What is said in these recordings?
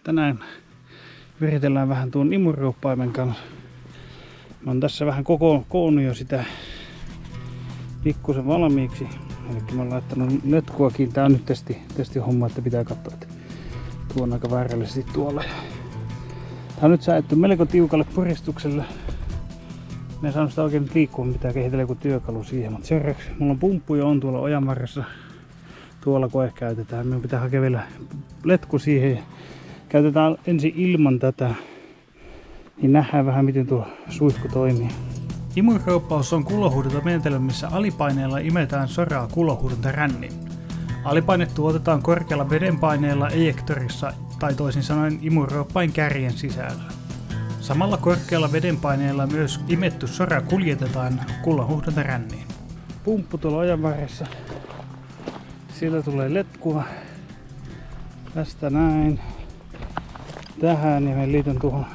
Tänään viritellään vähän tuon imuroppaimen kanssa. Mä oon tässä vähän koonnut jo sitä pikkusen valmiiksi. Eli mä oon laittanut letkuakin. Tää on nyt testihomma, että pitää katsoa, että tuo on aika väärällisesti tuolla. Tää on nyt säädetty melko tiukalle puristukselle. Mä en saanut sitä oikein nyt liikkumaan, pitää kehitellä joku työkalu siihen. Mutta seuraavaksi mulla on pumppu jo on tuolla ojan varressa. Tuolla koe käytetään. Minun pitää hakea vielä letku siihen. Käytetään ensin ilman tätä. Niin nähdään vähän miten tuo suihku toimii. Imurooppaus on kulohuudontamenetelmä, missä alipaineella imetään soraa kulohuudontaränniin. Alipaine tuotetaan korkealla vedenpaineella ejektorissa tai toisin sanoen imurooppain kärjen sisällä. Samalla korkealla vedenpaineella myös imetty sora kuljetetaan kulohuudontaränniin. Pumppu tuolla ojan varressa. Sieltä tulee letkua. Tästä näin. Tähän ja me liitän tuohon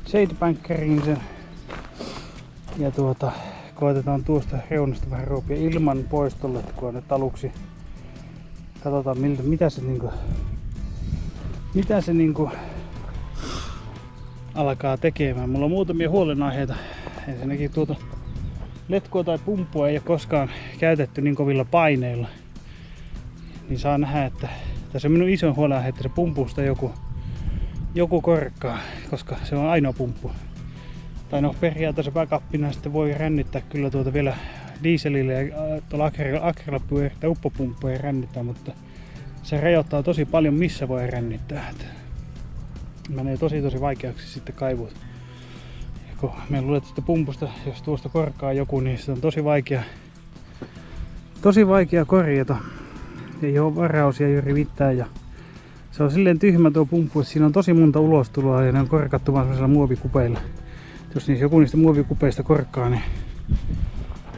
shadebankeriin sen. Ja koetetaan tuosta reunasta vähän roopia ilman poistoletkua nyt aluksi. Katsotaan mitä se alkaa tekemään. Mulla on muutamia huolenaiheita. Ensinnäkin tuota letkua tai pumppua ei ole koskaan käytetty niin kovilla paineilla. Niin saa nähdä, että tässä on minun isoin huolenaihe, että se pumpusta joku korkkaa, koska se on ainoa pumppu. Tai no periaatteessa backupina sitten voi rännittää kyllä vielä dieselille ja tuolla akrilla pyörittää uppopumppuja rännittää, mutta se rajoittaa tosi paljon missä voi rännittää. Menee tosi vaikeaksi sitten kaivut. Ja kun me luulet sitä pumpusta, jos tuosta korkkaa joku, niin se on tosi vaikea korjata. Ei ole varausia juuri mitään ja se on silleen tyhmä tuo pumppu, että siinä on tosi monta ulostuloa ja ne on korkattu vaan sellaisilla muovikupeilla. Jos niissä joku niistä muovikupeista korkkaa, niin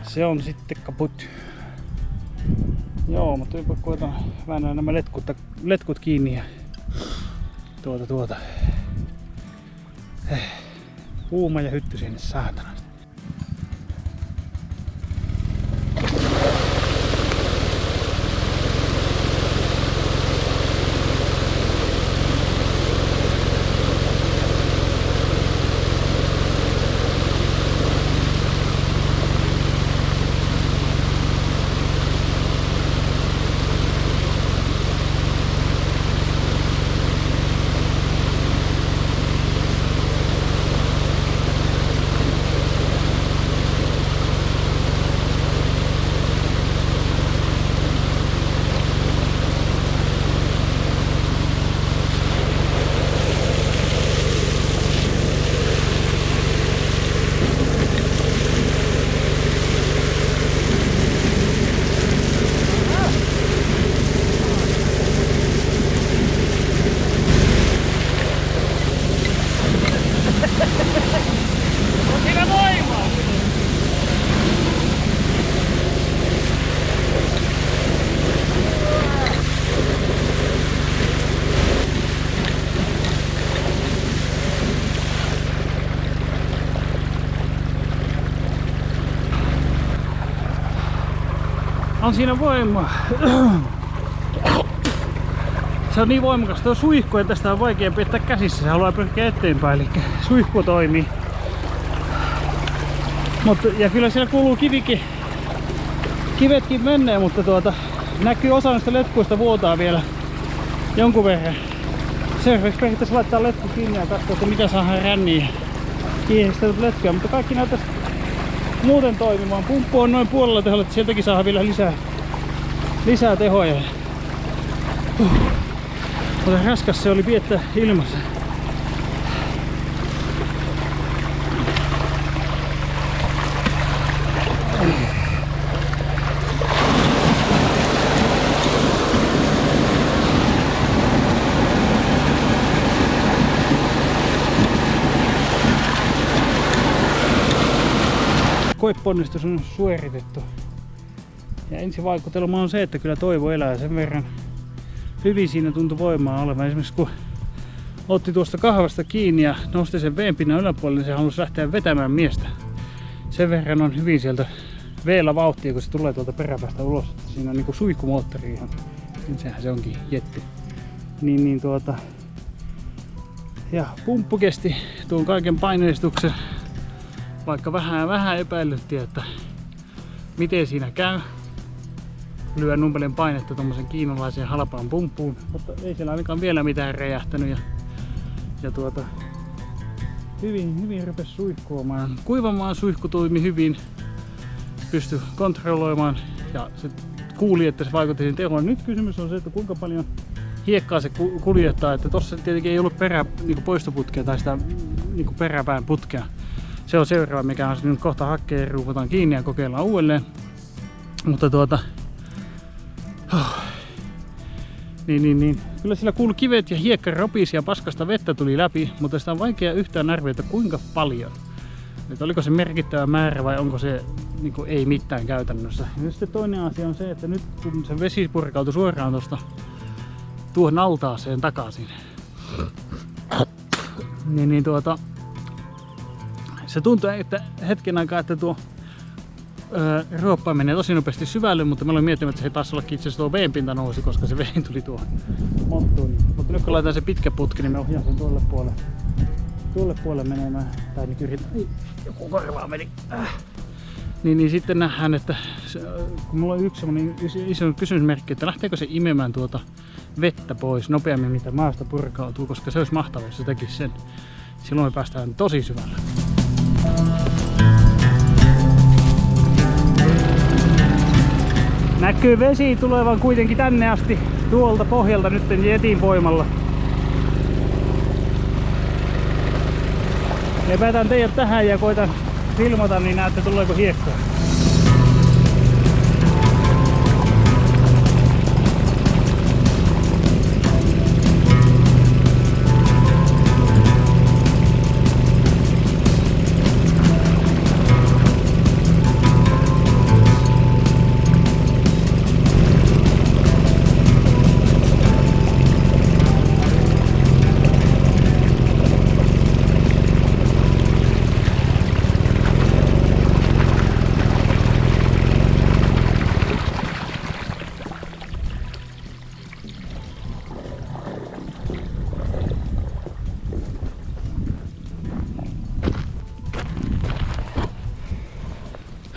se on sitten kaput. Joo, mutta koetaan väännää nämä letkut kiinni ja Kuuma ja hytty sinne saatana. On siinä voimaa. Se on niin voimakas tuo suihku, että tästä on vaikea pitää käsissä. Se haluaa pyrkiä eteenpäin, eli suihku toimii. Ja kyllä siellä kuuluu kivetkin menee, mutta näkyy osa näistä letkuista vuotaa vielä jonkun verran. Seuraavaksi periaatteessa laittaa letku kiinni ja katsoa, että mitä saadaan ränniä kiinnistä letkuja, mutta kaikki näyttäisi muuten toimimaan. Pumppu on noin puolella teholla, että sieltäkin saadaan vielä lisää tehoja. Mutta raskas se oli piettää ilmassa. Koeponnistus on suoritettu. Ja ensivaikutelma on se, että kyllä toivo elää sen verran. Hyvin siinä tuntui voimaa olevan. Esimerkiksi kun otti tuosta kahvasta kiinni ja nosti sen veenpinnan yläpuolelle, niin se halusi lähteä vetämään miestä. Sen verran on hyvin sieltä veellä vauhtia, kun se tulee tuolta peräpäästä ulos. Siinä on niinku suihkumoottori ihan. Sehän se onkin jetti. Ja pumppu kesti tuon kaiken paineistuksen, vaikka vähän epäilyttiin, että miten siinä käy. Lyö numpelen painetta tommosen kiinalaiseen halpaan pumppuun, mutta ei siellä ainakaan vielä mitään räjähtänyt. Ja hyvin rupesi suihkuamaan. Kuivamaan suihku toimi hyvin, pystyi kontrolloimaan ja se kuuli, että se vaikutti siihen tehoon. Nyt kysymys on se, että kuinka paljon hiekkaa se kuljettaa, että tossa tietenkin ei ollut poistoputkea tai sitä peräpään putkea. Se on seuraava, mikä on nyt kohta hakkeen ruuvataan kiinni ja kokeillaan uudelleen. Mutta niin. Kyllä sillä kuului kivet ja hiekka ropisi ja paskasta vettä tuli läpi, mutta sitä on vaikea yhtään arvioida, kuinka paljon. Että oliko se merkittävä määrä vai onko se ei mitään käytännössä. Ja sitten toinen asia on se, että nyt kun se vesi purkautui suoraan tuosta tuohon altaaseen takaisin, se tuntuu, että hetken aikaa, että tuo ruoppa menee tosi nopeasti syvälle, mutta mä olen miettinyt, että se ei taas ollakin itse asiassa tuo veen pinta nousi, koska se vesi tuli tuohon monttuun. Mutta nyt kun laitetaan se pitkä putki, niin mä ohjaan sen tuolle puolelle menemään. Tai nyt yritän, joku korvaa meni. Niin sitten nähdään, että kun mulla on yksi semmonen iso kysymysmerkki, että lähteekö se imemään tuota vettä pois nopeammin, mitä maasta purkautuu, koska se olisi mahtavaa, jos se tekisi sen. Silloin me päästään tosi syvälle. Näkyy vesi tulevan kuitenkin tänne asti tuolta pohjalta nyt jetin voimalla. Ja päätän teidät tähän ja koitan filmata, niin näette tuleeko hiekkaa.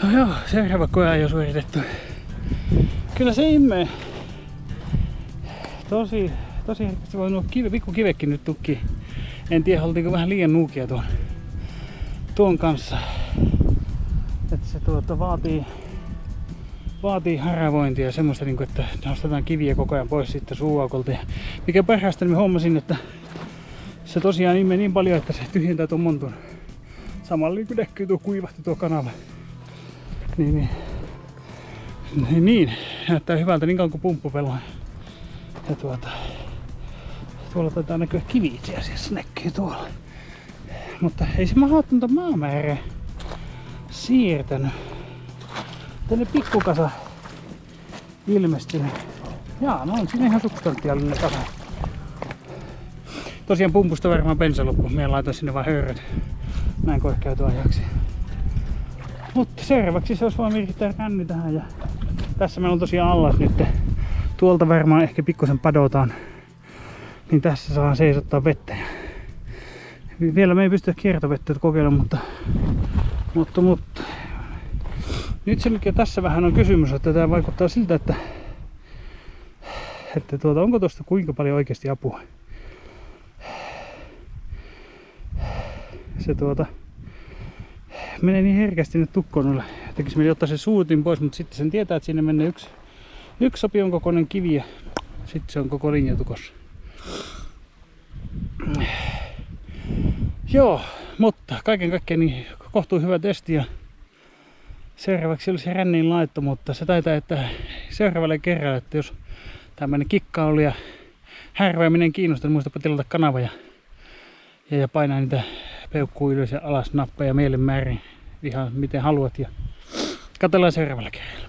No joo, seuraava koe on jo suoritettu. Kyllä se immee. Tosi herkästi voi nuo pikkukivekin nyt tukkii. En tiedä, oltiinko vähän liian nuukia tuon kanssa. Että se vaatii haravointia ja semmoista, että nostetaan kiviä koko ajan pois sitten suuaukolta. Ja mikä parhaasta, niin mä huomasin, että se tosiaan immee niin paljon, että se tyhjentää tuon montun. Samalla kun näkyy tuo kuivahti tuo kanava. Niin, näyttää hyvältä niin kauan kuin pumppu pelaa. Ja tuolla taitaa näkyä kivi itse asiassa, näkyy tuolla. Mutta ei se mahdotonta maamäärää siirtänyt. Tänne pikkukasa ilmestynyt. Jaa, no on siinä ihan substantiaalinen kasa. Tosiaan pumpusta varmaan bensa loppu. Mä laitan sinne vaan höyrät näin koekäytöajaksi. Mutta seuraavaksi se olisi vaan yrittää ränni tähän. Ja tässä meillä on tosiaan allas nyt. Tuolta varmaan ehkä pikkusen padotaan. Niin tässä saa seisottaa vettä. Vielä me ei pystytä kiertovettä kokeilemaan, mutta nyt se mikä tässä vähän on kysymys, että tämä vaikuttaa siltä, että onko tuosta kuinka paljon oikeasti apua. Se menee niin herkästi nyt tukkoon. Tekisi mieli ottaa se suutin pois, mutta sitten sen tietää, että siinä menee yksi sopion kokoinen kivi ja sitten se on koko linja tukossa. Joo, mutta kaiken kaikkiaan niin kohtuu hyvä testi ja seuraavaksi olisi rännin laitto, mutta se taitaa, että seuraavalle kerralla, että jos tämmöinen kikkailu ja härvääminen kiinnostaa, niin muistapa tilata kanava ja painaa niitä peukkuu ylös ja alas nappeja mielenmäärin ihan miten haluat ja katsellaan seuraavalla kerralla.